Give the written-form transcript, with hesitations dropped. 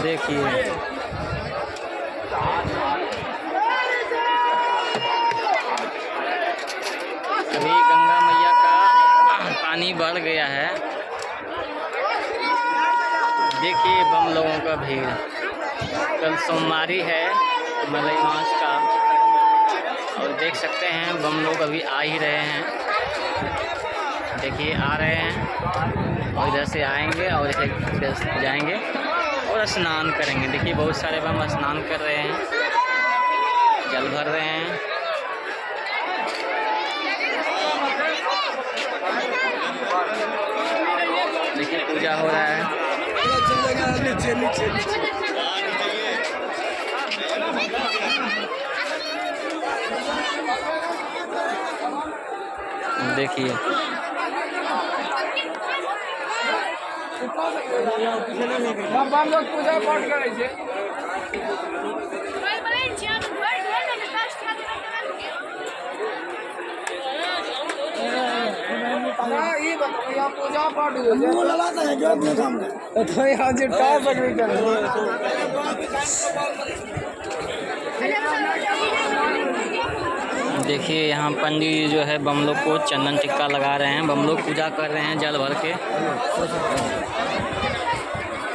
देखिए अभी गंगा मैया का पानी बढ़ गया है। देखिए बम लोगों का भीड़, कल सोमवारी है मलई मास का, और देख सकते हैं बम लोग अभी आ ही रहे हैं। देखिए आ रहे हैं और इधर से आएंगे और इधर से जाएंगे और स्नान करेंगे। देखिए बहुत सारे बम स्नान कर रहे हैं, जल भर रहे हैं। देखिए पूजा हो रहा है। देखिए हम लोग पूजा पाठ करे छे। पूजा पाठ तो यहाँ जो टॉप देखिए यहाँ पंडित जी जो है बम लोग को चंदन टिक्का लगा रहे हैं। बम लोग पूजा कर रहे हैं जल भर के।